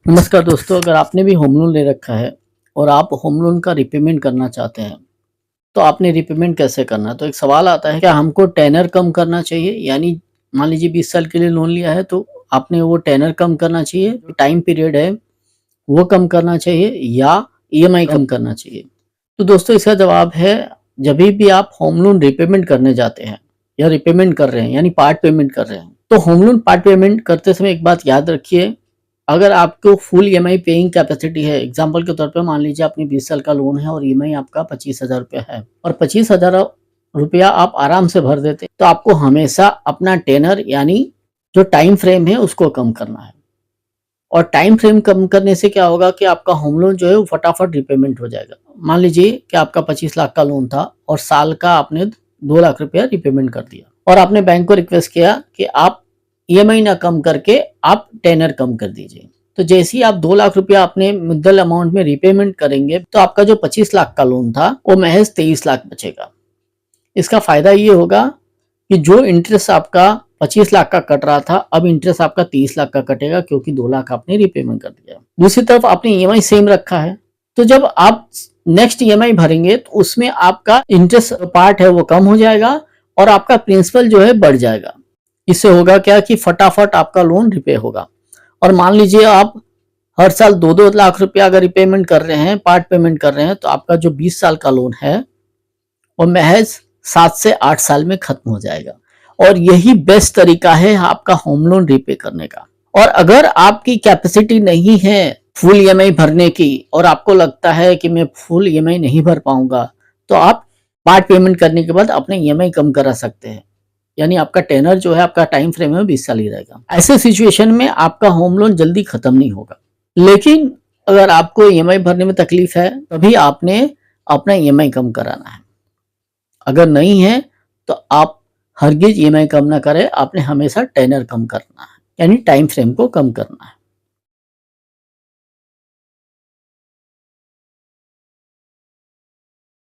नमस्कार दोस्तों, अगर आपने भी होम लोन ले रखा है और आप होम लोन का रिपेमेंट करना चाहते हैं, तो आपने रिपेमेंट कैसे करना है? तो एक सवाल आता है, क्या हमको टेनर कम करना चाहिए? यानी मान लीजिए 20 साल के लिए लोन लिया है, तो आपने वो टेनर कम करना चाहिए, टाइम पीरियड है, वो कम करना चाहिए या ईएमआई कम करना चाहिए? तो दोस्तों इसका जवाब है, जभी भी आप होम लोन रिपेमेंट करने जाते हैं या रिपेमेंट कर रहे हैं यानी पार्ट पेमेंट कर रहे हैं, तो होम लोन पार्ट पेमेंट करते समय एक बात याद रखिए, अगर आपको फुल ईएमआई पेइंग कैपेसिटी है, एग्जांपल के तौर पे मान लीजिए आपने 20 साल का लोन है और ईएमआई आपका 25,000 रुपया है और 25,000 रुपया आप आराम से भर देते, तो आपको हमेशा अपना टेनर यानी जो टाइम फ्रेम है उसको कम करना है। और टाइम फ्रेम कम करने से क्या होगा कि आपका होम लोन जो है वो फटाफट रिपेमेंट हो जाएगा। मान लीजिए कि आपका 25 लाख का लोन था और साल का आपने 2 लाख रुपया रिपेमेंट कर दिया और आपने बैंक को रिक्वेस्ट किया कि आप ईएमआई ना कम करके आप टेनर कम कर दीजिए। तो जैसे ही आप 2 लाख रुपया अपने मुद्दल अमाउंट में रिपेमेंट करेंगे, तो आपका जो 25 लाख का लोन था वो महज 23 लाख बचेगा। इसका फायदा ये होगा कि जो इंटरेस्ट आपका 25 लाख का कट रहा था, अब इंटरेस्ट आपका 30 लाख का कटेगा, क्योंकि 2 लाख आपने रिपेमेंट कर दिया। दूसरी तरफ आपने ईएमआई सेम रखा है, तो जब आप नेक्स्ट ईएमआई भरेंगे तो उसमें आपका इंटरेस्ट पार्ट है वो कम हो जाएगा और आपका प्रिंसिपल जो है बढ़ जाएगा। इससे होगा क्या कि फटाफट आपका लोन रिपे होगा। और मान लीजिए आप हर साल 2-2 लाख रुपया अगर रिपेमेंट कर रहे हैं, पार्ट पेमेंट कर रहे हैं, तो आपका जो 20 साल का लोन है वो महज 7 से 8 साल में खत्म हो जाएगा। और यही बेस्ट तरीका है आपका होम लोन रीपे करने का। और अगर आपकी कैपेसिटी नहीं है फुल ईएमआई भरने की और आपको लगता है कि मैं फुल ईएमआई नहीं भर पाऊंगा, तो आप पार्ट पेमेंट करने के बाद अपने ईएमआई कम करा सकते हैं। यानी आपका टेनर जो है, आपका टाइम फ्रेम है 20 साल ही रहेगा। ऐसे सिचुएशन में आपका होम लोन जल्दी खत्म नहीं होगा। लेकिन अगर आपको ईएमआई भरने में तकलीफ है, तभी आपने अपना ईएमआई कम कराना है। अगर नहीं है तो आप हरगिज ईएमआई कम ना करें, आपने हमेशा टेनर कम करना है, यानी टाइम फ्रेम को कम करना है।